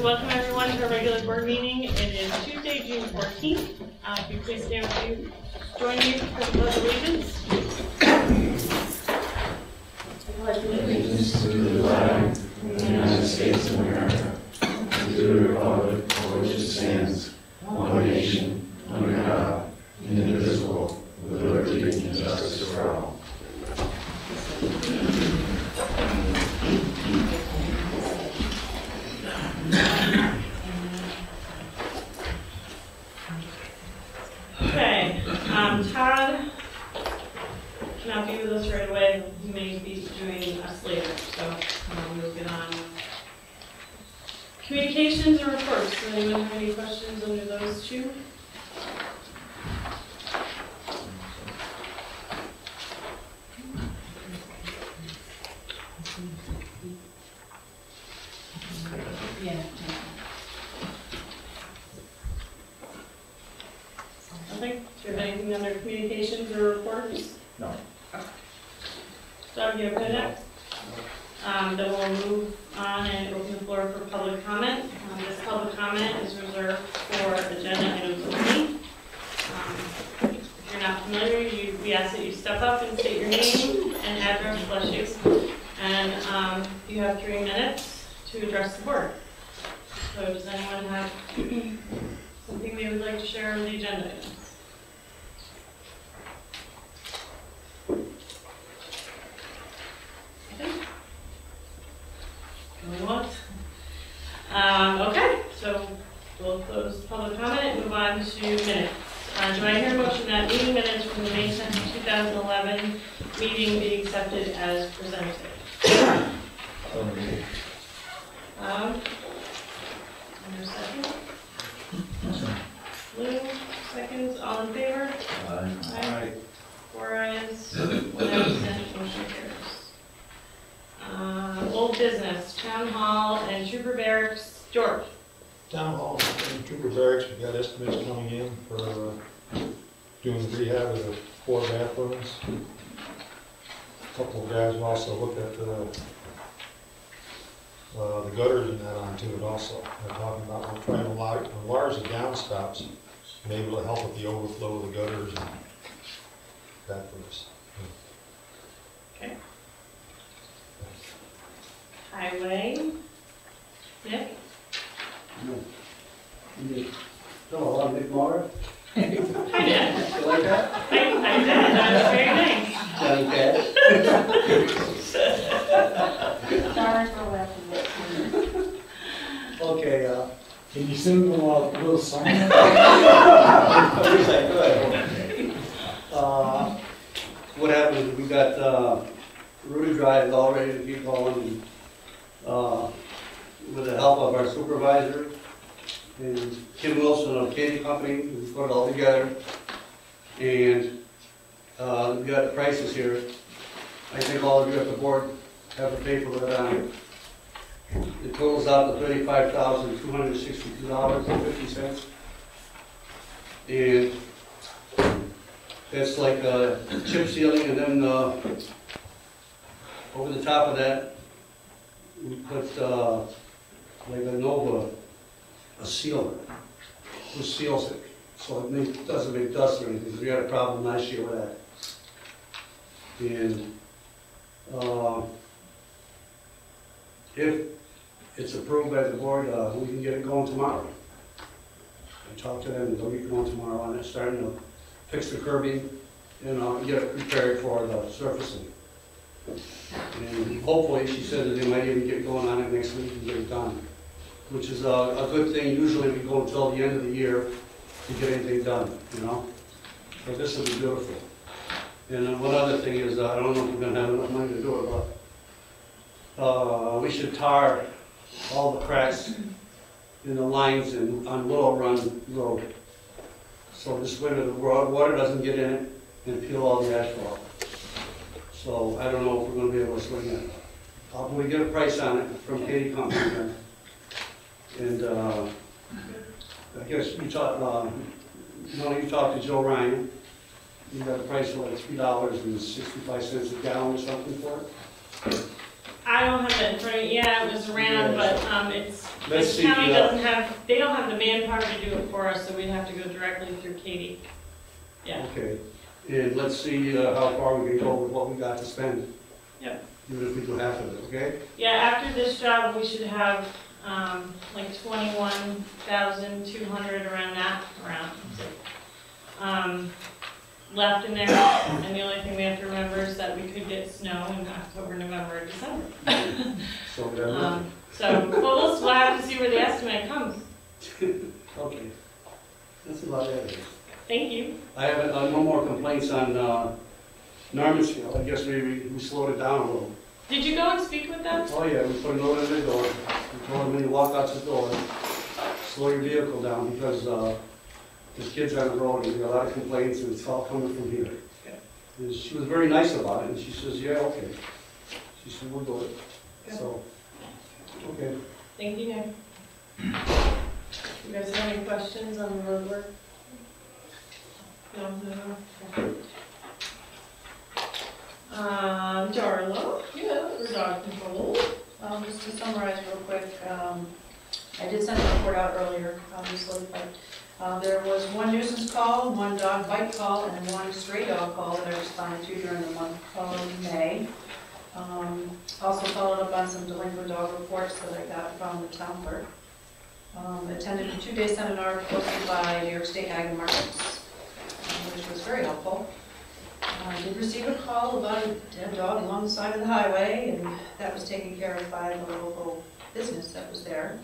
welcome everyone to our regular board meeting. It is Tuesday, June 14th. If you please stand with you, join me for the Pledge of Allegiance. Pledge allegiance to the flag of the United States of America, and to the republic for which it stands, one nation, under God, indivisible, with liberty and justice for all. Okay, Todd cannot be with us right away. He may be joining us later, so we'll get on. Communications and reports. Does anyone have any questions under those two? Yeah. Nothing? Do you have anything under communications or reports? No. Doug, you have that? Then we'll move on and open the floor for public comment. This public comment is reserved for agenda items only. If you're not familiar, we ask that you step up and state your name and address, bless you. And you have 3 minutes to address the board. So does anyone have something they would like to share on the agenda items? Going once? Okay, so we'll close public comment and move on to minutes. Do I hear a motion that meeting minutes from the May 2nd, 2011 meeting be accepted as presented? Under second? Lou, seconds, all in favor? Aye. 4 ayes, 1 absent, motion carries. Old business, town hall and trooper barracks. George. Town hall and trooper barracks, we've got estimates coming in for doing the rehab of the 4 bathrooms. A couple of guys will also look at the gutters and that onto it also. They're talking about we're trying to enlarge the downspouts and be able to help with the overflow of the gutters and bathrooms. Okay. Highway. Nick? Hello, I'm Nick Moore. Hi, Nick. You like that? I did. That was very nice. Johnny Cash. Okay, Can you sing a little song? I wish I could. What happened is we got Rudy Drive all ready to keep going. With the help of our supervisor and Kim Wilson of Katie Company, we put it all together. And we got the prices here. I think all of you at the board have a paper with it on it. It totals out to $35,262.50. And that's like chip sealing, and then over the top of that, we put like a Nova, a sealer, which seals it, so it doesn't make dust or anything, because we had a problem last year with that. And if it's approved by the board, we can get it going tomorrow. I talked to them, and they'll get going tomorrow on it, starting to fix the curbing and get it prepared for the surfacing. And hopefully, she said that they might even get going on it next week and get it done, which is a good thing. Usually we go until the end of the year to get anything done, you know? But this will be beautiful. And one other thing is, I don't know if we're going to have enough money to do it, but we should tar all the cracks in the lines on Willow Run Road. So this winter the water doesn't get in it and peel all the asphalt. So I don't know if we're going to be able to swing it. We get a price on it from Katie Company. And I guess you talked to Joe Ryan. You got a price of like $3.65 a gallon or something for it. I don't have it in front of me. Yeah, it was around, but it's let's The see, county doesn't have, they don't have the manpower to do it for us, so we'd have to go directly through Katie. Yeah, okay, and let's see how far we can go with what we got to spend. Yep. Even if we do half of it, okay? yeah, after this job, we should have, like 21,200 around that, left in there. And the only thing we have to remember is that we could get snow in October, November, and December. So, whatever. So, well, we'll have to see where the estimate comes. Okay. That's about it. Thank you. I have no more complaints on Normansfield. I guess we slowed it down a little. Did you go and speak with them? Oh, yeah, we put a note in the door. We told them when you walk out the door, slow your vehicle down because there's kids on the road and we got a lot of complaints and it's all coming from here. And she was very nice about it and she says, yeah, okay. She said, we'll do it. So, okay. Thank you, Nick. You guys have any questions on the road work? No, no. Darla? Yeah. For dog control. Just to summarize real quick, I did send a report out earlier, obviously, but there was one nuisance call, one dog bite call, and one stray dog call that I responded to during the month of May. Also followed up on some delinquent dog reports that I got from the town clerk. Attended a 2-day seminar hosted by New York State Ag and Markets, which was very helpful. I did receive a call about a dead dog along the side of the highway, and that was taken care of by the local business that was there.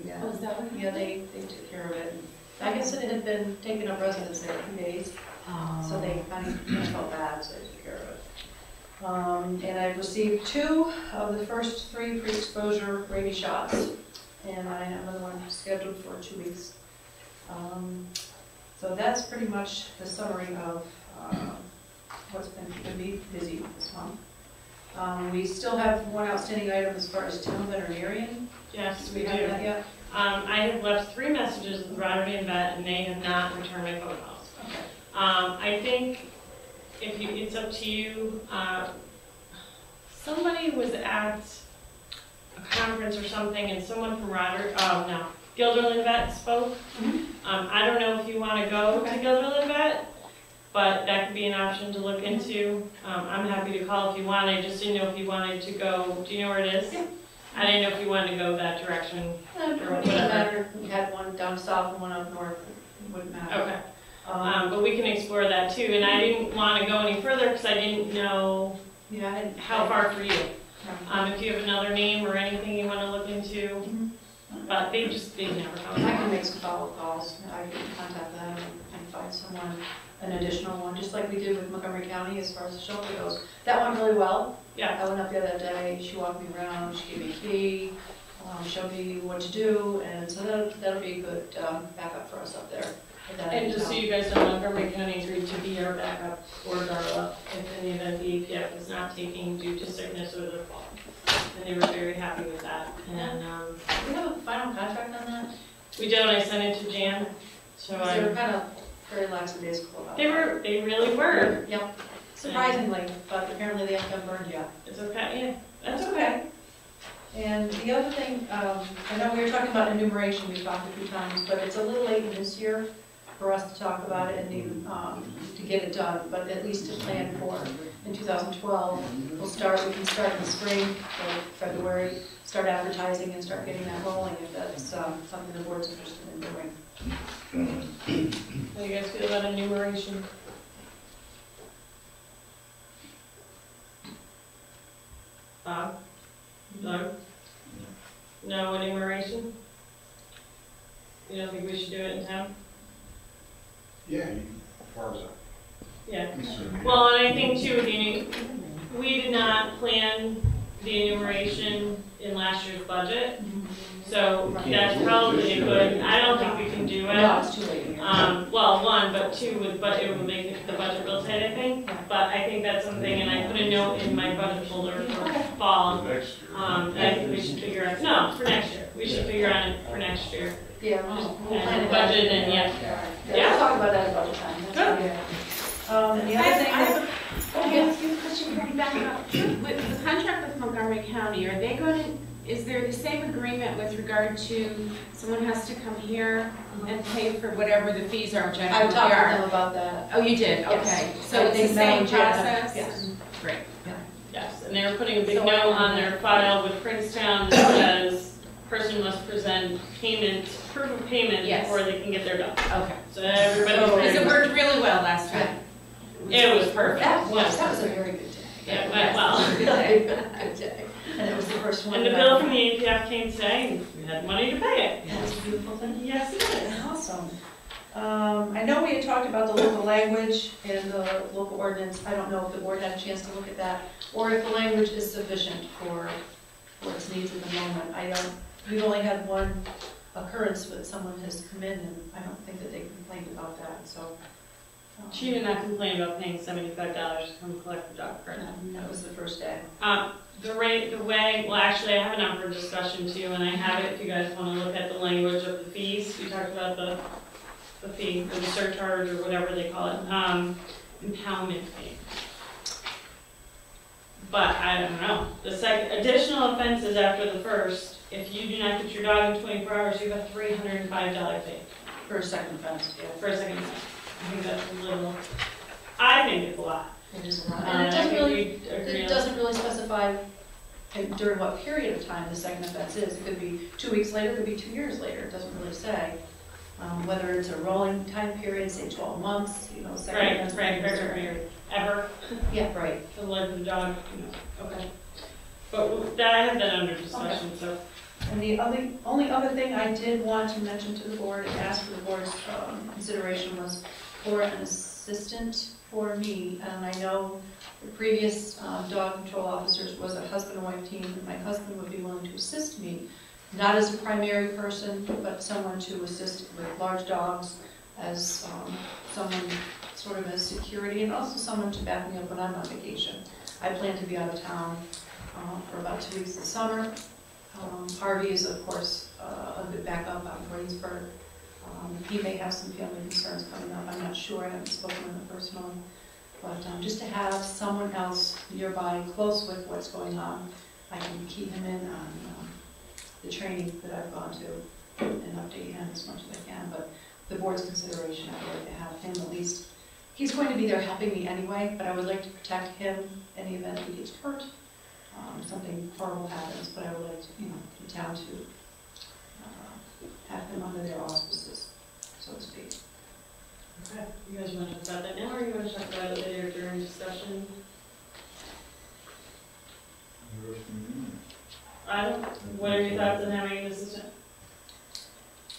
Yeah, Oh, is that what? yeah, they took care of it. I guess it had been taking up residence there a few days, so they kind of felt bad, so they took care of it. And I've received 2 of the first 3 pre-exposure rabies shots, and I have another one scheduled for 2 weeks. So that's pretty much the summary of what's been busy this month. We still have one outstanding item as far as town veterinarian. Yes, Do we we have do. that yet? I have left 3 messages with Rotterdam Vet, and they have not returned my phone calls. Okay. I think if you, it's up to you. Somebody was at a conference or something, and someone from Guilderland Vet spoke. I don't know if you want to go to Guilderland Vet, but that could be an option to look into. I'm happy to call if you want. I just didn't know if you wanted to go. Do you know where it is? Yeah. I didn't know if you wanted to go that direction. It wouldn't matter. We had one down south and one up north. It wouldn't matter. Okay. But we can explore that too. And I didn't want to go any further because I didn't know Yeah, how far for you. If you have another name or anything you want to look into, but they never I come. can make some follow-up calls. I can contact them and find someone, an additional one, just like we did with Montgomery County as far as the shelter goes. That went really well. Yeah. I went up there that day, she walked me around, she gave me a key, showed me what to do, and so that'll be a good backup for us up there. And just so you guys know, Montgomery County agreed to be our backup for Darla if any event the APF was not taking due to sickness or their fault. And they were very happy with that. And Do we have a final contract on that? we don't. I sent it to Jan. So They were kind of very lackadaisical about it. they really were. Yep, surprisingly, but apparently they haven't been burned yet. It's okay. Yeah, that's okay. And the other thing, I know we were talking about enumeration, we talked a few times, but it's a little late in this year for us to talk about it and even to get it done, but at least to plan for in 2012. We can start in the spring, or February, start advertising and start getting that rolling if that's something the board's interested in doing. How do you guys feel about enumeration? Bob? No? No enumeration? You don't think we should do it in town? Yeah, as far as Yeah. that. Well, and I think too, we did not plan the enumeration in last year's budget, so that's probably a good, I don't think we can do it. No, it's too late. Well, 1, but 2, it would make the budget real tight, I think. But I think that's something, and I put a note in my budget folder for fall. Next year. And I think we should figure out, no, for next year. We should figure out it for next year. Yeah, we'll plan And it. budget and, yeah. Yeah, we'll talk about that at budget time. That's Good. fine. And the other thing is, Can I ask you a question, can we back up? With the contract with Montgomery County, are they going to is there the same agreement with regard to someone has to come here and pay for whatever the fees are, which I I've don't know talked what to they them are? about that. Oh, you did, Yes. okay. I So it's think the Mel same and Janet- process? yes. Great. Yes, and they were putting a big So- note on their file with Princetown that says, person must present payment, proof of payment Yes. before they can get their dog. Okay. So everybody was Because it very, worked really well last time. it was perfect. That Yes. was a very good day. Yeah, it went well. Good day, good day. And it was the first one. And the that bill I- from the APF came today, and we had money to pay it. That was a beautiful thing. Yes, it is. Awesome. I know we had talked about the local language and the local ordinance. I don't know if the board had a chance to look at that, or if the language is sufficient for its needs at the moment. We've only had one occurrence that someone has come in, and I don't think that they complained about that, so. She did not complain about paying $75 to come collect the dog credit. That was the first day. The way, well, actually, I have it up for discussion too, and I have it if you guys want to look at the language of the fees. We talked about the fee, or the surcharge, or whatever they call it, impoundment fee. But I don't know, the additional offenses after the first, if you do not get your dog in 24 hours, you have a $305 fee For a second offense, yeah. for a second offense. I think that's a little, I think it's a lot. It is a lot. And it doesn't really, agree it on doesn't really specify during what period of time the second offense is. It could be 2 weeks later, it could be 2 years later, it doesn't really say. Whether it's a rolling time period, say 12 months, you know, second Right, offense. right. Ever. Yeah, right. For the life of the dog, you know, okay. But that, I have that under discussion, so. And the only other thing I did want to mention to the board and ask for the board's consideration was for an assistant for me. And I know the previous dog control officers was a husband and wife team, and my husband would be willing to assist me, not as a primary person, but someone to assist with large dogs, as someone sort of as security, and also someone to back me up when I'm on vacation. I plan to be out of town for about 2 weeks this summer. Harvey is, of course, a good backup out in Greensburg. He may have some family concerns coming up. I'm not sure. I haven't spoken with him personally. But just to have someone else nearby, close with what's going on, I can keep him in on the training that I've gone to and update him as much as I can. But the board's consideration, I would like to have him at least. He's going to be there helping me anyway, but I would like to protect him in the event he gets hurt. Something horrible happens, but I would like to, the town to have him under their auspices, so to speak. Okay, you guys want to talk about that now, or you want to talk about it later during discussion? What are your thoughts on having an assistant?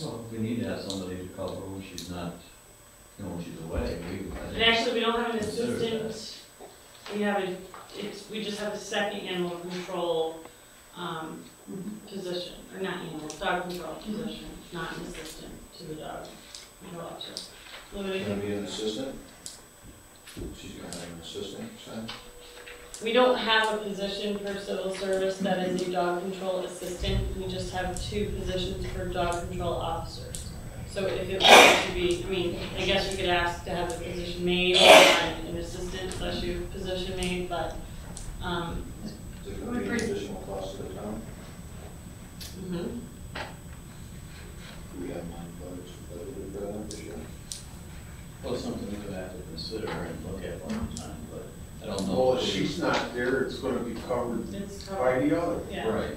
Well, we need to have somebody to cover when she's not, when she's away. And actually, we don't have an assistant. We just have a second animal control position, or not animal, dog control position, not an assistant to the dog control officer. Gonna be an assistant? She's gonna have an assistant, son? We don't have a position for civil service that is a dog control assistant. We just have 2 positions for dog control officers. So if it were to be, I guess you could ask to have the position made, or an assistant / position made, but, Is it gonna be an additional cost to the town? mhm. Do we have money budgeted for that this year? Well, it's something we could have to consider and look at one time, but I don't know. Well, if she's not there, it's gonna be covered It's by covered. the other. Yeah. Right.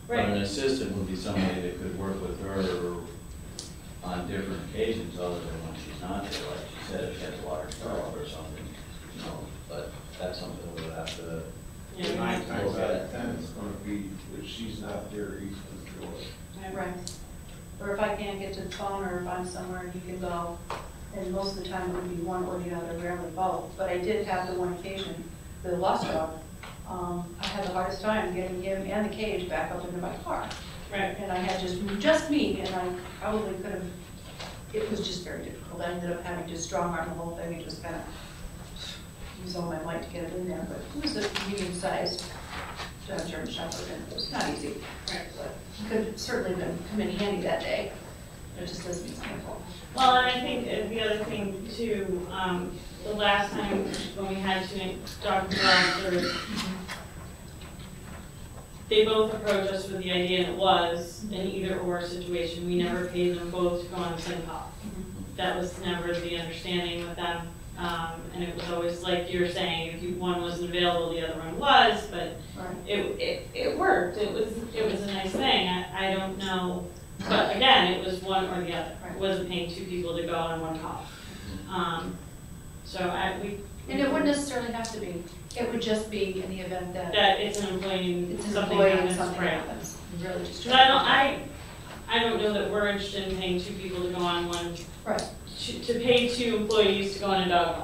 But an Right. assistant would be somebody that could work with her on different occasions other than when she's not there, like she said, if she has a large dog or something, but that's something we would have to. Yeah. 9 times out of 10, it's gonna be, if she's not there, he's gonna do it. Right. Or if I can't get to the phone, or if I'm somewhere and he can go, and most of the time it would be one or the other, rarely both. But I did have the one occasion, the lost dog. I had the hardest time getting him and the cage back up into my car. Right. And I had just me, and I probably could have, it was just very difficult. I ended up having to strong arm the whole thing and just kind of use all my might to get it in there. But it was a medium-sized German Shepherd, and it was not easy. Right. But it could certainly have come in handy that day. It just doesn't be painful. Well, and I think the other thing too, the last time when we had 2 dog control officers, they both approached us with the idea, and it was an either-or situation. We never paid them both to go on the same call. That was never the understanding with them. And it was always like you were saying, if one wasn't available, the other one was, but Right. it worked. It was a nice thing. I don't know, but again, it was one or the other. Right. It wasn't paying two people to go on one call. So And it wouldn't necessarily have to be. It would just be in the event that that it's an employee and it's an something employee and happens, something right? happens. Really just. So I don't know that we're interested in paying two people to go on one, Right. to pay two employees to go on a dog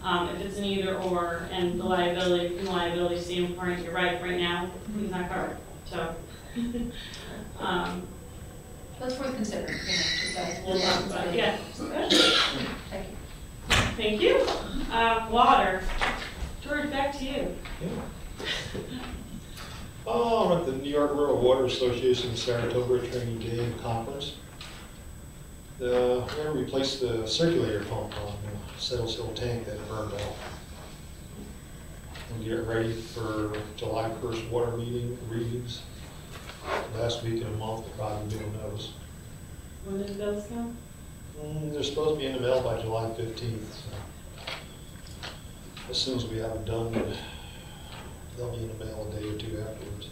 call. If it's an either or, and the liability, from the liability standpoint, you're right, now, he's not covered, so. That's worth considering, just as. We'll talk about it, yeah. Thank you. Thank you. Water. George, back to you. Oh, I'm at the New York Rural Water Association Saratoga Training Day and Conference. We're going to replace the circulator pump on the Settles Hill tank that burned out. And get ready for July 1st water readings. Last week in a month, we'll probably be doing those. When did bills come? They're supposed to be in the mail by July 15th. So as soon as we have them done, they'll be in the mail a day or two afterwards.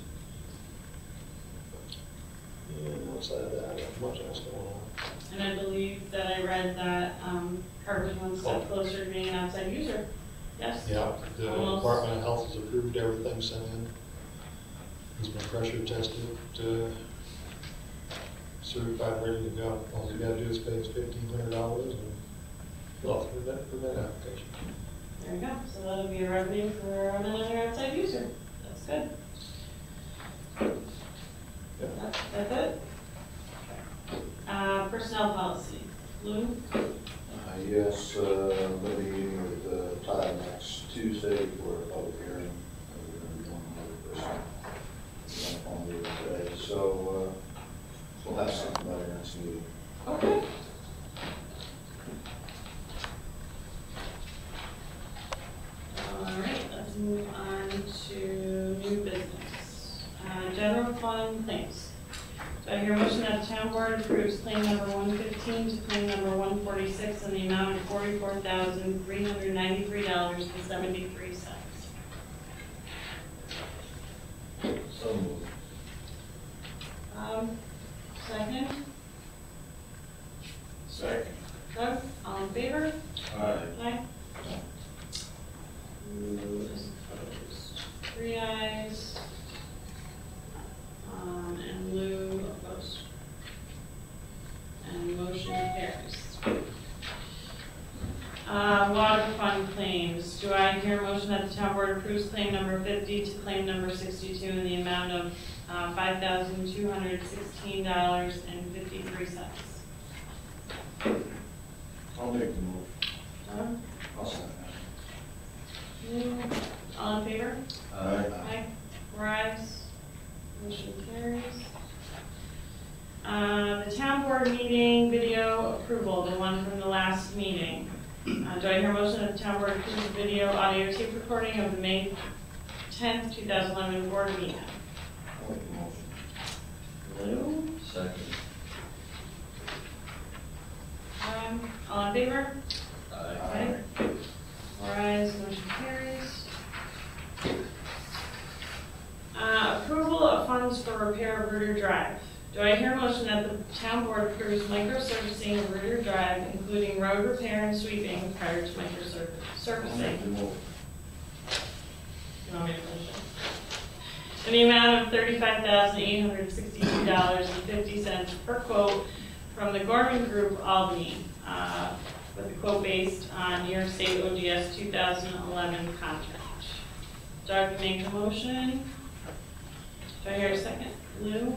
And outside of that, I got much else going on. And I believe that I read that Harvard's one step closer to being an outside user. Yes? Yeah, the Almost. Department of Health has approved everything sent in. He's been pressure tested, certified, ready to go. All you gotta do is pay us $1,500 and fill out the permit application. There we go. So that'll be a revenue for another outside user. That's good. Yep. That's it? Personnel policy. Lou? Yes, we'll be meeting with Todd next Tuesday for a public hearing. We're going to be doing another person on the today. So we'll have something by the next meeting. Okay. All right, let's move on to new business. General fund claims. Do I hear a motion that the town board approves claim number 115 to claim number 146 in the amount of $44,393.73? So moved. Second? Second. Doug, all in favor? Aye. Aye. Who is opposed? 3 ayes. And Lou opposed. And motion carries. Water fund claims. Do I hear a motion that the town board approves claim number 50 to claim number 62 in the amount of $5,216.53? I'll make the move. Doug? I'll second Lou? All in favor? that. Aye. 4 ayes. Motion carries. The town board meeting video approval, the one from the last meeting. Do I hear a motion that the town board approves the video audio tape recording of the May 10th, 2011 board meeting? I'll make the motion. Lou? Second. All in favor? Aye. 4 ayes, motion carries. Approval of funds for repair of Ritter Drive. Do I hear a motion that the town board approves micro-surfacing of Ritter Drive, including road repair and sweeping prior to I'll make micro-surfacing? the move. You want me to finish it? In the amount of $35,862.50 per quote from the Gorman Group Albany, with the quote based on New York State ODS 2011 contract. Doug make the motion. Do I hear a second? Lou?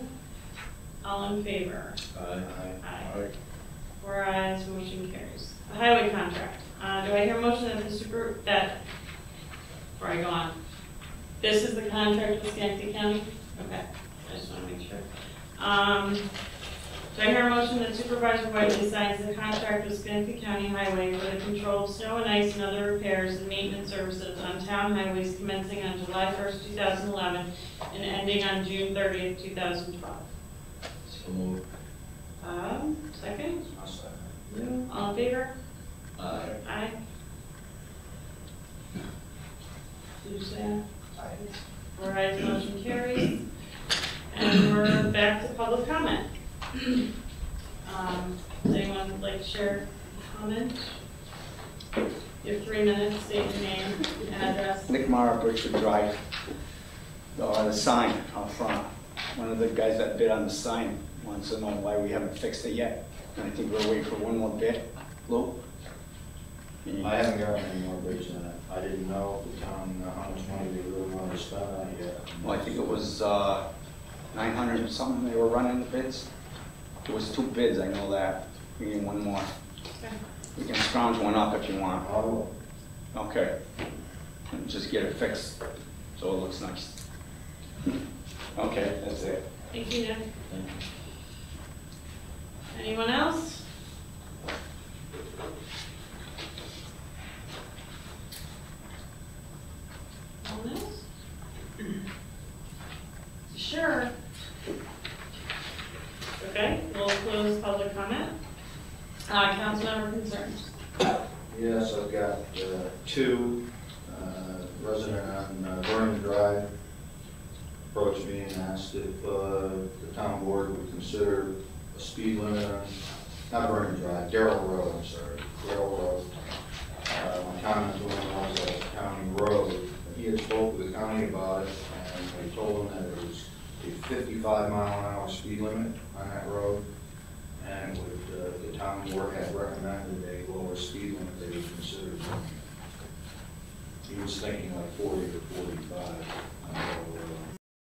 All in favor? Aye. Aye. 4 ayes, motion carries. The highway contract. Do I hear a motion that before I go on, this is the contract with Schenectady County? Okay, I just want to make sure. Do I hear a motion that Supervisor Whiteley signs the contract with Schenectady County Highway for the control of snow and ice and other repairs and maintenance services on town highways commencing on July 1st, 2011, and ending on June 30th, 2012. So moved. Second? I'll second. You, all in favor? Aye. Aye. Did you say aye? Aye. All right, motion carries. And we're back to public comment. Does anyone would like to share a comment? You have 3 minutes, state your name and address. Nick Mara, Birchwood Drive. The sign out front. One of the guys that bid on the sign wants to know why we haven't fixed it yet. And I think we're waiting for one more bid. Lou? I haven't gotten any more bids on it. I didn't know at the time how much money they really wanted to spend on it yet. Well, I think it was 900 and something they were running the bids. There was 2 bids, I know that. We need one more. Okay. We can scrounge one up if you want. Oh, Okay. And just get it fixed so it looks nice. Okay, that's it. Thank you, Nick. Anyone else? Anyone else? Sure. Okay, we'll close public comment. Councilmember concerns. yes, I've got 2 resident on Vernon Drive approached me and asked if the town board would consider a speed limit on, not Vernon Drive, Darrell Road, I'm sorry, Darrell Road. My comment to him was that it's a county road. He had spoke with the county about it, and they told him that it was a 55-mile-an-hour speed limit on that road. And with the town board had recommended a lower speed limit, they would consider it. He was thinking like 40 or 45.